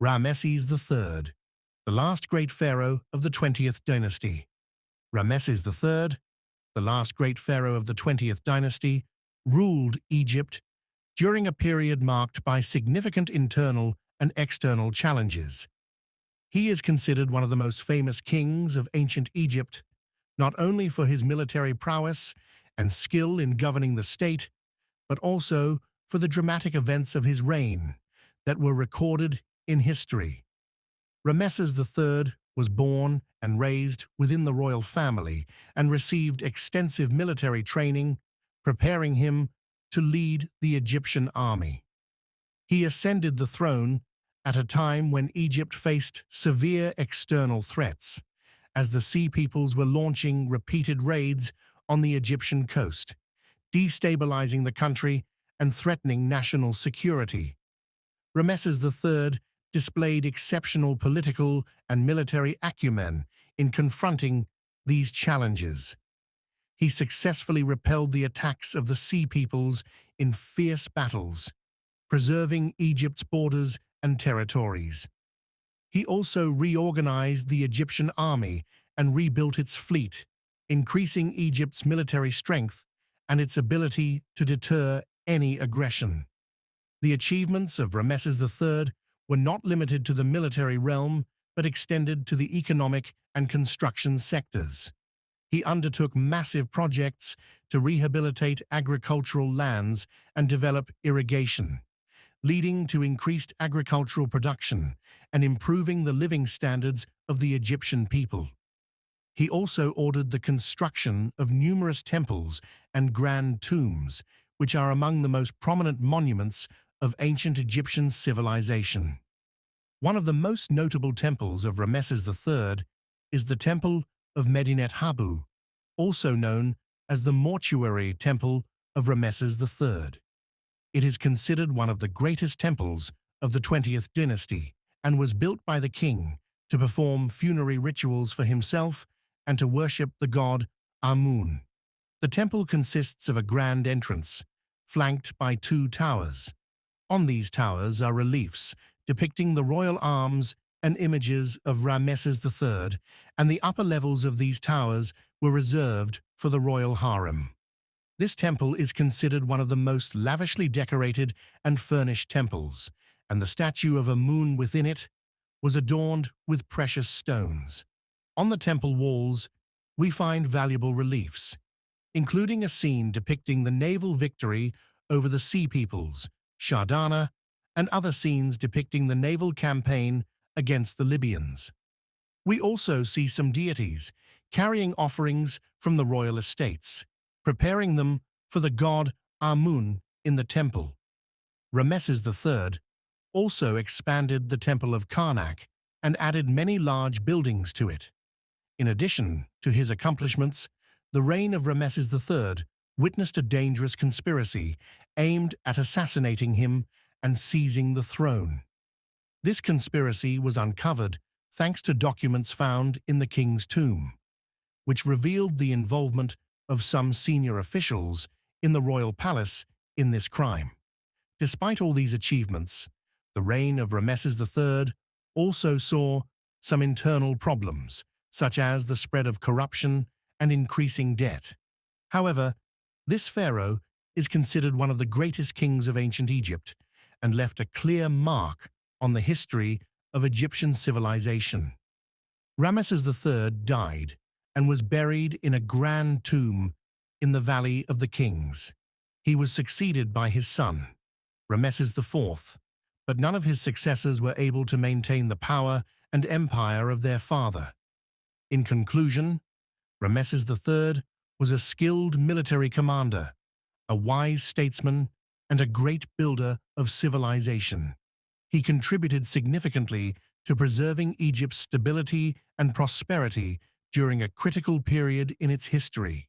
Ramesses III, the last great pharaoh of the 20th dynasty. Ramesses III, the last great pharaoh of the 20th dynasty, ruled Egypt during a period marked by significant internal and external challenges. He is considered one of the most famous kings of ancient Egypt, not only for his military prowess and skill in governing the state, but also for the dramatic events of his reign that were recorded in history. Ramesses III was born and raised within the royal family and received extensive military training, preparing him to lead the Egyptian army. He ascended the throne at a time when Egypt faced severe external threats, as the Sea Peoples were launching repeated raids on the Egyptian coast, destabilizing the country and threatening national security. Ramesses III displayed exceptional political and military acumen in confronting these challenges. He successfully repelled the attacks of the Sea Peoples in fierce battles, preserving Egypt's borders and territories. He also reorganized the Egyptian army and rebuilt its fleet, increasing Egypt's military strength and its ability to deter any aggression. The achievements of Ramesses III were not limited to the military realm, but extended to the economic and construction sectors. He undertook massive projects to rehabilitate agricultural lands and develop irrigation, leading to increased agricultural production and improving the living standards of the Egyptian people. He also ordered the construction of numerous temples and grand tombs, which are among the most prominent monuments of ancient Egyptian civilization. One of the most notable temples of Ramesses III is the Temple of Medinet Habu, also known as the Mortuary Temple of Ramesses III. It is considered one of the greatest temples of the 20th dynasty and was built by the king to perform funerary rituals for himself and to worship the god Amun. The temple consists of a grand entrance, flanked by two towers. On these towers are reliefs depicting the royal arms and images of Ramesses III, and the upper levels of these towers were reserved for the royal harem. This temple is considered one of the most lavishly decorated and furnished temples, and the statue of Amun within it was adorned with precious stones. On the temple walls, we find valuable reliefs, including a scene depicting the naval victory over the Sea Peoples, Shardana, and other scenes depicting the naval campaign against the Libyans. We also see some deities carrying offerings from the royal estates, preparing them for the god Amun in the temple. Ramesses III also expanded the Temple of Karnak and added many large buildings to it. In addition to his accomplishments, the reign of Ramesses III witnessed a dangerous conspiracy aimed at assassinating him and seizing the throne. This conspiracy was uncovered thanks to documents found in the king's tomb, which revealed the involvement of some senior officials in the royal palace in this crime. Despite all these achievements, the reign of Ramesses III also saw some internal problems, such as the spread of corruption and increasing debt. However, this pharaoh is considered one of the greatest kings of ancient Egypt and left a clear mark on the history of Egyptian civilization. Ramesses III died and was buried in a grand tomb in the Valley of the Kings. He was succeeded by his son, Ramesses IV, but none of his successors were able to maintain the power and empire of their father. In conclusion, Ramesses III was a skilled military commander, a wise statesman, and a great builder of civilization. He contributed significantly to preserving Egypt's stability and prosperity during a critical period in its history.